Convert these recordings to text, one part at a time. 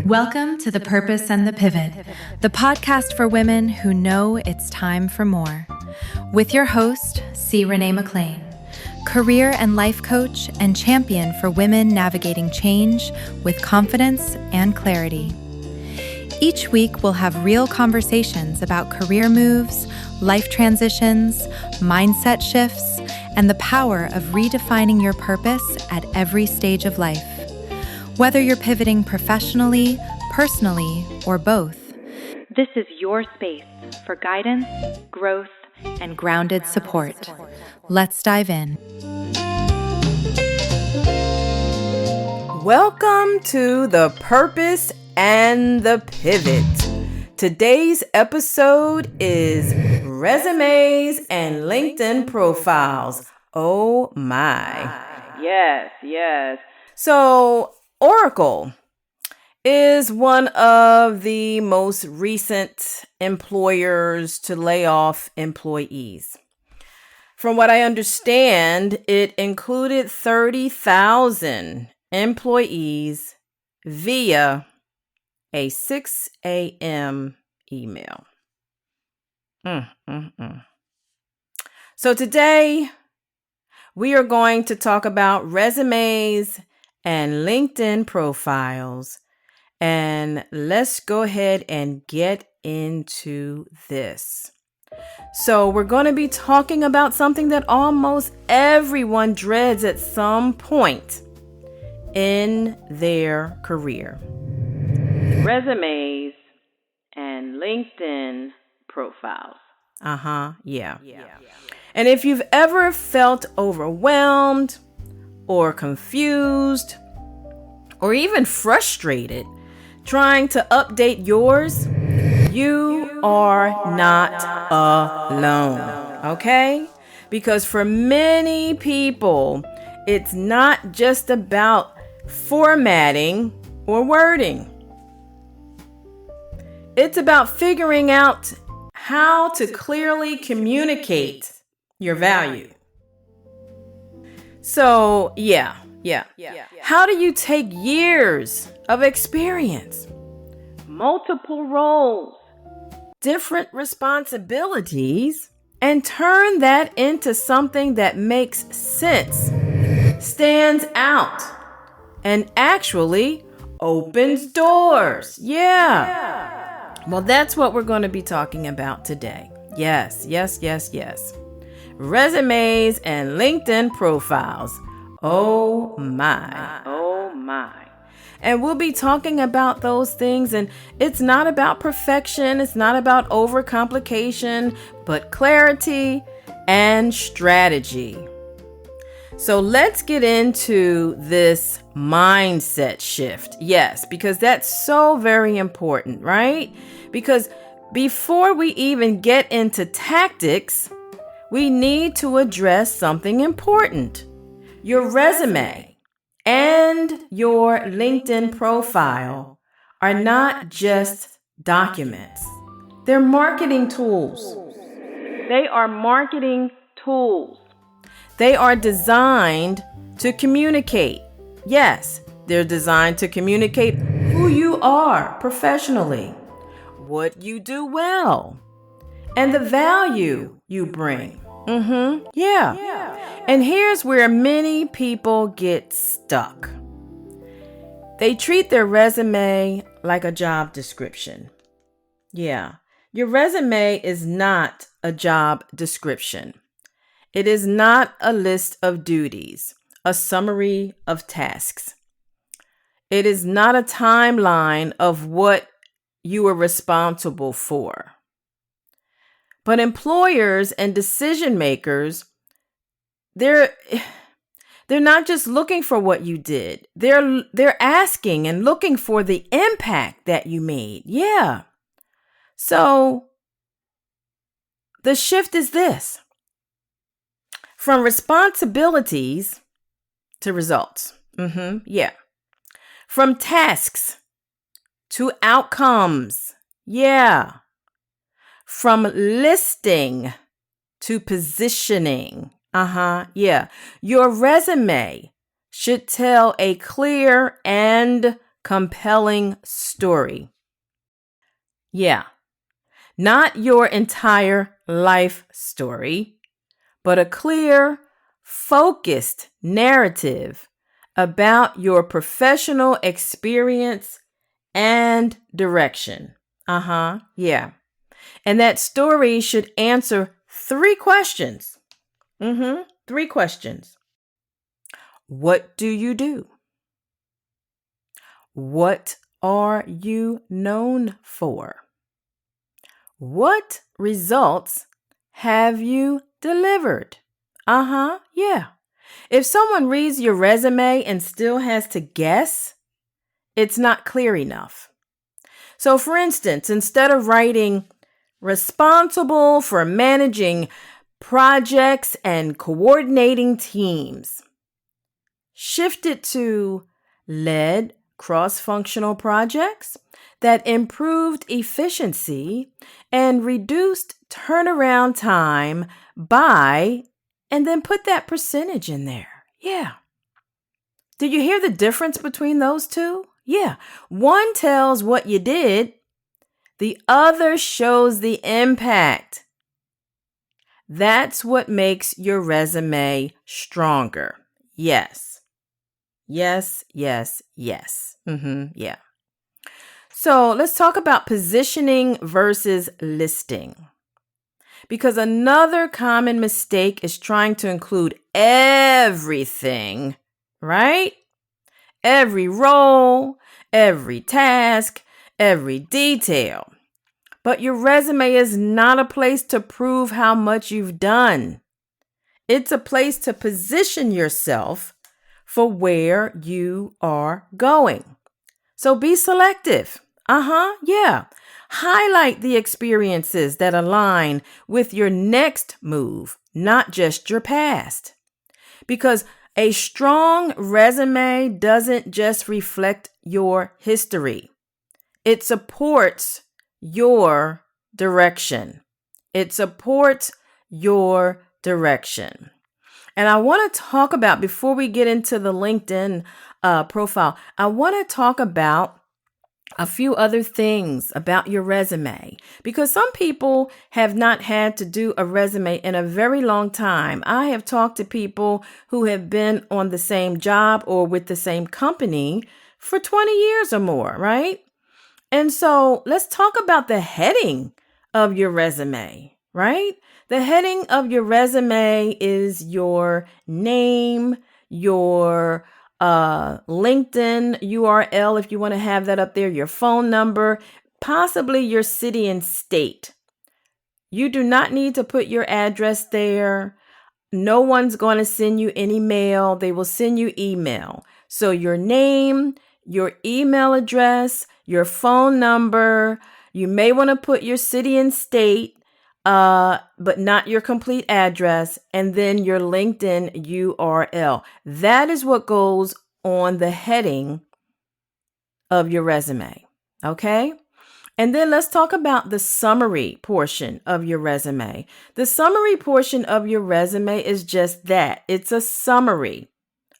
Welcome to The Purpose and the Pivot, the podcast for women who know it's time for more. With your host, C. Renee McLain, career and life coach and champion for women navigating change with confidence and clarity. Each week, we'll have real conversations about career moves, life transitions, mindset shifts, and the power of redefining your purpose at every stage of life. Whether you're pivoting professionally, personally, or both, this is your space for guidance, growth, and grounded support. Let's dive in. Welcome to The Purpose and the Pivot. Today's episode is resumes and LinkedIn profiles. Oh my. Yes. So, Oracle is one of the most recent employers to lay off employees. From what I understand, it included 30,000 employees via a 6 a.m. email. So today, we are going to talk about resumes and LinkedIn profiles. And let's go ahead and get into this. So we're going to be talking about something that almost everyone dreads at some point in their career. Resumes and LinkedIn profiles. Yeah. And if you've ever felt overwhelmed or confused or even frustrated trying to update yours, you are not alone, okay? Because for many people, it's not just about formatting or wording. It's about figuring out how to clearly communicate your value. So, yeah. How do you take years of experience, multiple roles, different responsibilities, and turn that into something that makes sense, stands out, and actually opens doors? Yeah. Well, that's what we're going to be talking about today. Yes. Resumes and LinkedIn profiles. Oh my. And we'll be talking about those things, and it's not about perfection, it's not about overcomplication, but clarity and strategy. So let's get into this mindset shift. Yes, because that's so very important, right? Because before we even get into tactics, we need to address something important. Your resume and your LinkedIn profile are not just documents. They're marketing tools. They are marketing tools. They are designed to communicate. Yes, they're designed to communicate who you are professionally, what you do well, and the value you bring. Yeah. And here's where many people get stuck. They treat their resume like a job description. Yeah. Your resume is not a job description. It is not a list of duties, a summary of tasks. It is not a timeline of what you were responsible for. But employers and decision makers, they're not just looking for what you did. They're asking and looking for the impact that you made. Yeah. So the shift is this. From responsibilities to results. Yeah. From tasks to outcomes. Yeah. From listing to positioning. Yeah. Your resume should tell a clear and compelling story. Yeah, not your entire life story, but a clear, focused narrative about your professional experience and direction. Yeah. And that story should answer 3 questions. 3 questions. What do you do? What are you known for? What results have you delivered? Yeah. If someone reads your resume and still has to guess, it's not clear enough. So, for instance, instead of writing responsible for managing projects and coordinating teams, shift it to led cross-functional projects that improved efficiency and reduced turnaround time by, and then put that percentage in there. Yeah. Do you hear the difference between those two? Yeah. One tells what you did. The other shows the impact. That's what makes your resume stronger. Yes. Yes. Yeah. So let's talk about positioning versus listing. Because another common mistake is trying to include everything, right? Every role, every task, every detail. But your resume is not a place to prove how much you've done. It's a place to position yourself for where you are going. So be selective. Yeah. Highlight the experiences that align with your next move, not just your past. Because a strong resume doesn't just reflect your history. It supports your direction. It supports your direction. And I want to talk about, before we get into the LinkedIn profile, I want to talk about a few other things about your resume, because some people have not had to do a resume in a very long time. I have talked to people who have been on the same job or with the same company for 20 years or more, right? And so let's talk about the heading of your resume, right? The heading of your resume is your name, your LinkedIn URL, if you want to have that up there, your phone number, possibly your city and state. You do not need to put your address there. No one's going to send you any mail. They will send you email. So your name, your email address, your phone number, you may want to put your city and state, but not your complete address, and then your LinkedIn URL. That is what goes on the heading of your resume. Okay? And then let's talk about the summary portion of your resume. The summary portion of your resume is just that. It's a summary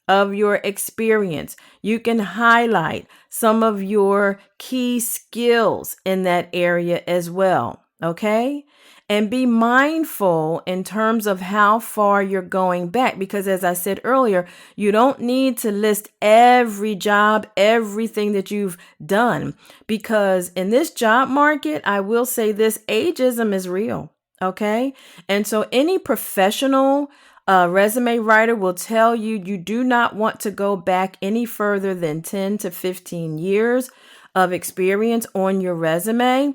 of your experience. You can highlight some of your key skills in that area as well. Okay? And be mindful in terms of how far you're going back, because as I said earlier, you don't need to list every job, everything that you've done, because in this job market, I will say this, ageism is real. Okay. And so any professional resume writer will tell you, you do not want to go back any further than 10 to 15 years of experience on your resume.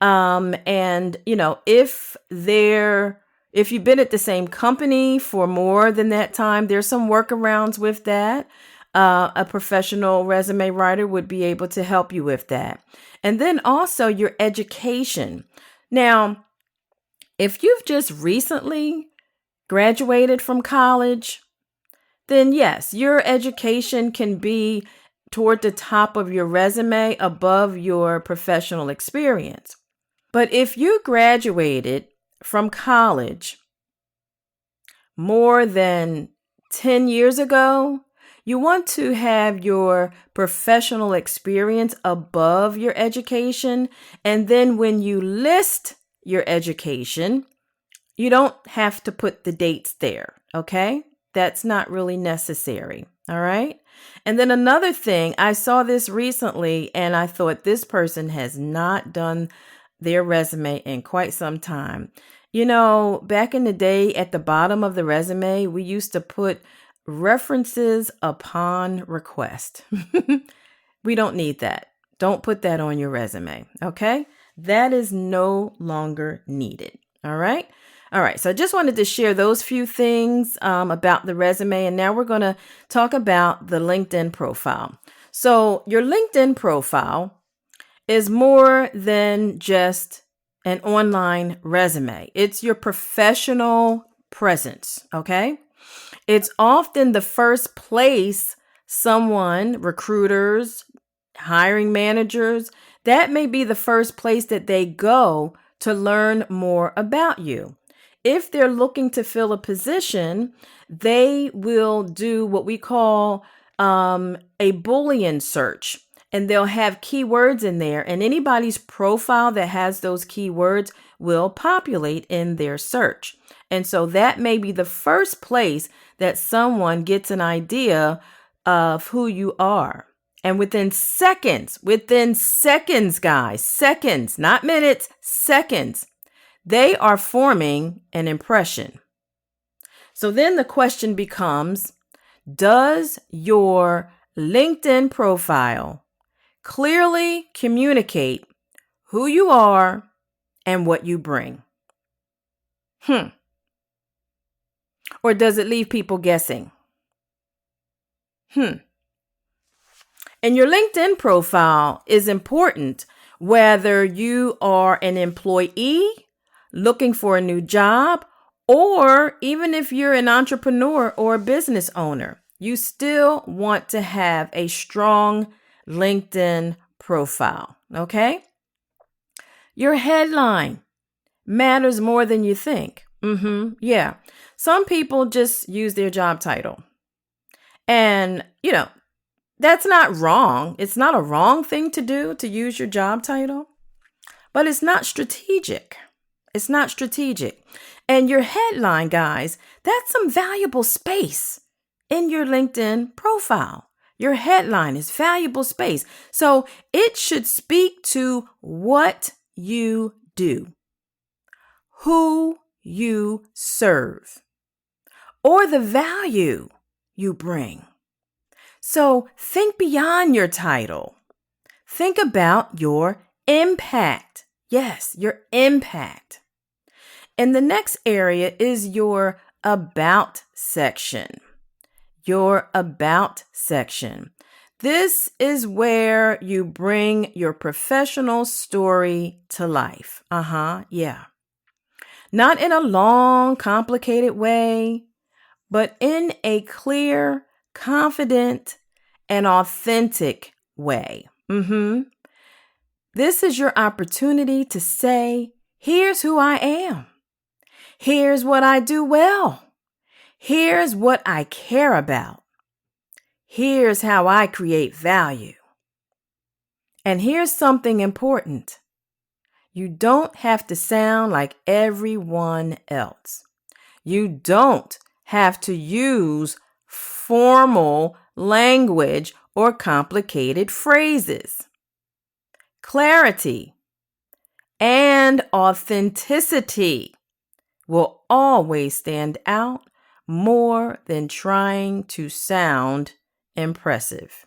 And you know, if you've been at the same company for more than that time, there's some workarounds with that. A professional resume writer would be able to help you with that. And then also your education. Now, if you've just recently graduated from college, then yes, your education can be toward the top of your resume above your professional experience. But if you graduated from college more than 10 years ago, You want to have your professional experience above your education. And then when you list your education, you don't have to put the dates there. Okay. That's not really necessary. All right. And then another thing, I saw this recently and I thought this person has not done their resume in quite some time. Back in the day at the bottom of the resume, we used to put references upon request. We don't need that. Don't put that on your resume. Okay. That is no longer needed. All right. All right. So I just wanted to share those few things about the resume. And now we're going to talk about the LinkedIn profile. So your LinkedIn profile is more than just an online resume. It's your professional presence. Okay. It's often the first place someone, recruiters, hiring managers, that may be the first place that they go to learn more about you. If they're looking to fill a position, they will do what we call a Boolean search, and they'll have keywords in there, and anybody's profile that has those keywords will populate in their search. And so that may be the first place that someone gets an idea of who you are. And within seconds, guys, seconds, not minutes, seconds, they are forming an impression. So then the question becomes, does your LinkedIn profile clearly communicate who you are and what you bring? Or does it leave people guessing? And your LinkedIn profile is important whether you are an employee looking for a new job, or even if you're an entrepreneur or a business owner, you still want to have a strong LinkedIn profile. Okay. Your headline matters more than you think. Yeah. Some people just use their job title. And, that's not wrong. It's not a wrong thing to do, to use your job title, but it's not strategic. It's not strategic. And your headline, guys, that's some valuable space in your LinkedIn profile. Your headline is valuable space. So it should speak to what you do, who you serve, or the value you bring. So think beyond your title. Think about your impact. Yes, your impact. And the next area is your about section. Your about section. This is where you bring your professional story to life. Yeah. Not in a long, complicated way, but in a clear, confident, and authentic way. This is your opportunity to say, here's who I am. Here's what I do well. Here's what I care about. Here's how I create value. And here's something important. You don't have to sound like everyone else. You don't have to use formal language or complicated phrases. Clarity and authenticity will always stand out more than trying to sound impressive.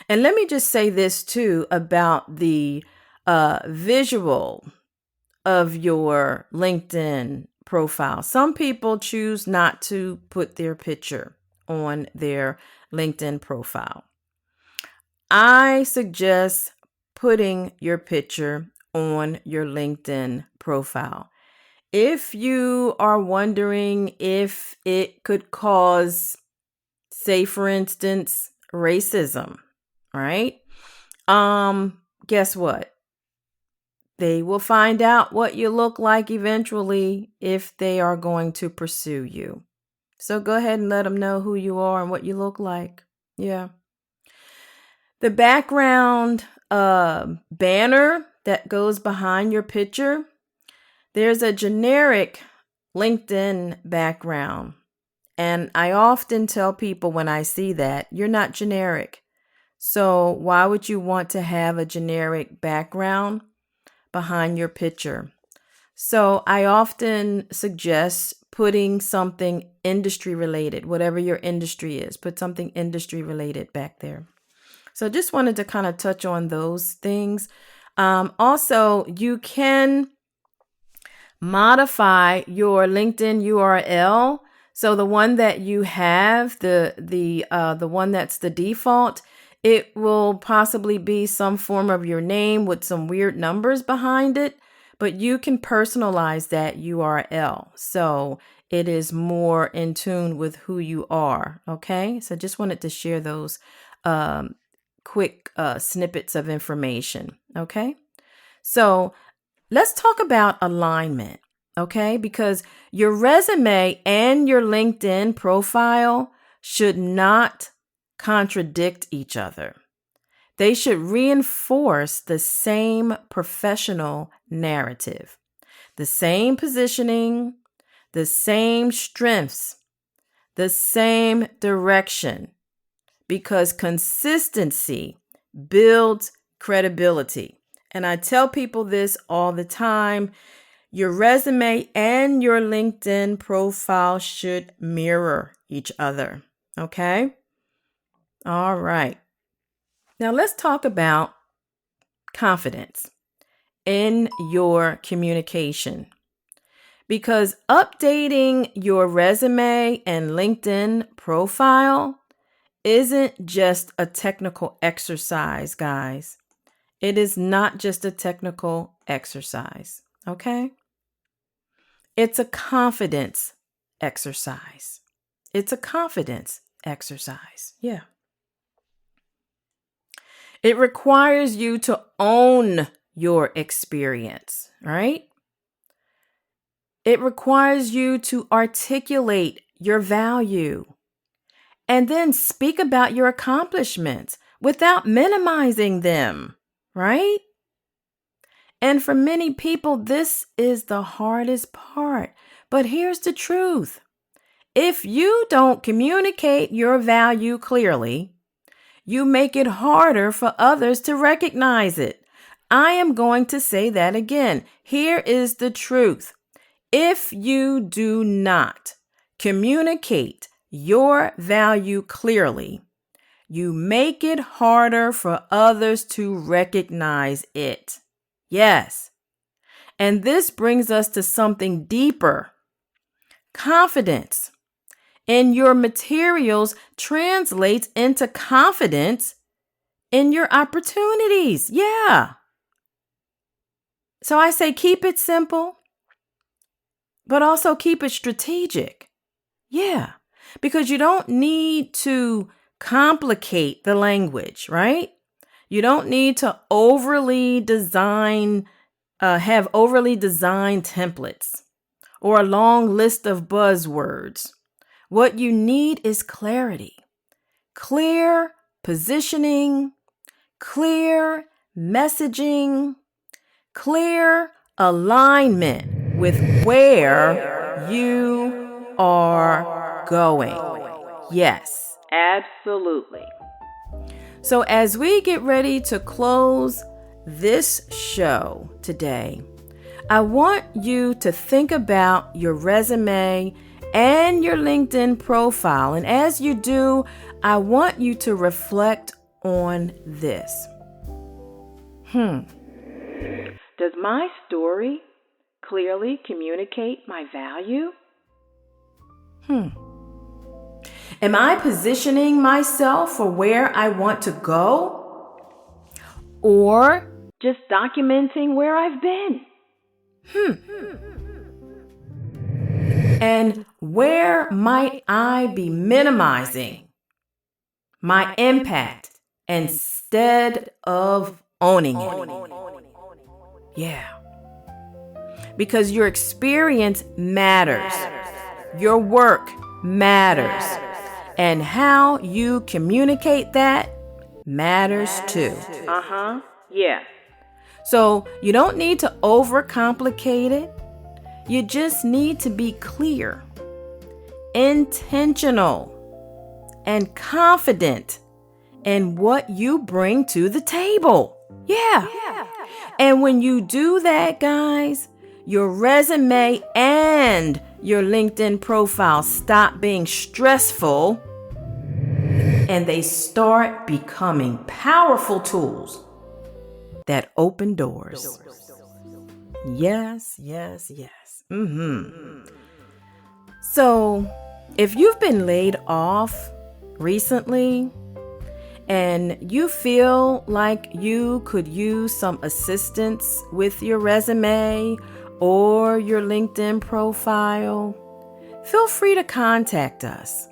And let me just say this too about the visual of your LinkedIn profile. Some people choose not to put their picture on their LinkedIn profile. I suggest putting your picture on your LinkedIn profile. If you are wondering if it could cause, say, for instance, racism, right? Guess what? They will find out what you look like eventually if they are going to pursue you. So go ahead and let them know who you are and what you look like. Yeah. The background banner that goes behind your picture, there's a generic LinkedIn background. And I often tell people when I see that, you're not generic. So why would you want to have a generic background behind your picture? So I often suggest putting something industry related, whatever your industry is, put something industry related back there. So just wanted to kind of touch on those things. Also, you can modify your LinkedIn URL. So the one that you have, the one that's the default, it will possibly be some form of your name with some weird numbers behind it, but you can personalize that URL. So it is more in tune with who you are. Okay. So just wanted to share those quick snippets of information. Okay. So let's talk about alignment. Okay. Because your resume and your LinkedIn profile should not contradict each other. They should reinforce the same professional narrative, the same positioning, the same strengths, the same direction, because consistency builds credibility. And I tell people this all the time. Your resume and your LinkedIn profile should mirror each other. Okay? All right. Now let's talk about confidence in your communication. Because updating your resume and LinkedIn profile isn't just a technical exercise, guys. It is not just a technical exercise, okay? It's a confidence exercise. It's a confidence exercise, yeah. It requires you to own your experience, right? It requires you to articulate your value and then speak about your accomplishments without minimizing them, right? And for many people, this is the hardest part. But here's the truth. If you don't communicate your value clearly, you make it harder for others to recognize it. I am going to say that again. Here is the truth. If you do not communicate your value clearly, you make it harder for others to recognize it. Yes. And this brings us to something deeper. Confidence in your materials translates into confidence in your opportunities. Yeah. So I say keep it simple, but also keep it strategic. Yeah. Because you don't need to complicate the language, right? You don't need to have overly designed templates or a long list of buzzwords. What you need is clarity, clear positioning, clear messaging, clear alignment with where you are going. Yes, absolutely. So as we get ready to close this show today, I want you to think about your resume and your LinkedIn profile. And as you do, I want you to reflect on this. Does my story clearly communicate my value? Am I positioning myself for where I want to go? Or just documenting where I've been? And where might I be minimizing my impact instead of owning it? Yeah. Because your experience matters. Your work matters. And how you communicate that matters too. Yeah. So you don't need to overcomplicate it. You just need to be clear, intentional, and confident in what you bring to the table. Yeah. And when you do that, guys, your resume and your LinkedIn profile stop being stressful and they start becoming powerful tools that open doors. Yes. So, if you've been laid off recently and you feel like you could use some assistance with your resume or your LinkedIn profile, feel free to contact us.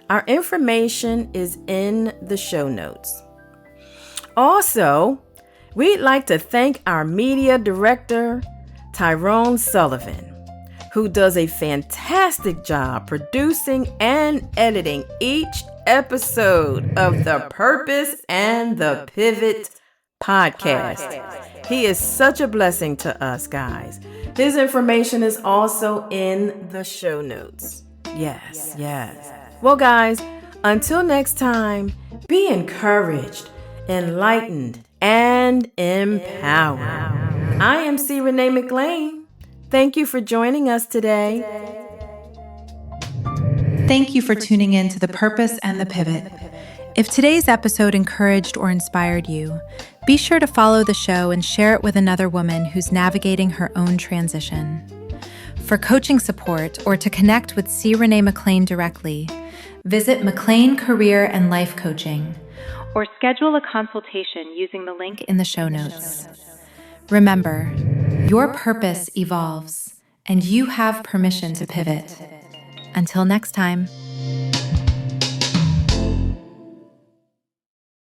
Our information is in the show notes. Also, we'd like to thank our media director, Tyrone Sullivan, who does a fantastic job producing and editing each episode of the Purpose and the Pivot podcast. He is such a blessing to us, guys. His information is also in the show notes. Yes. Well, guys, until next time, be encouraged, enlightened, and empowered. I am Renee McLain. Thank you for joining us today. Thank you for tuning in to The Purpose and the Pivot. If today's episode encouraged or inspired you, be sure to follow the show and share it with another woman who's navigating her own transition. For coaching support or to connect with Renee McLain directly, visit McLain Career and Life Coaching or schedule a consultation using the link in the show notes. Remember, your purpose evolves and you have permission to pivot. Until next time.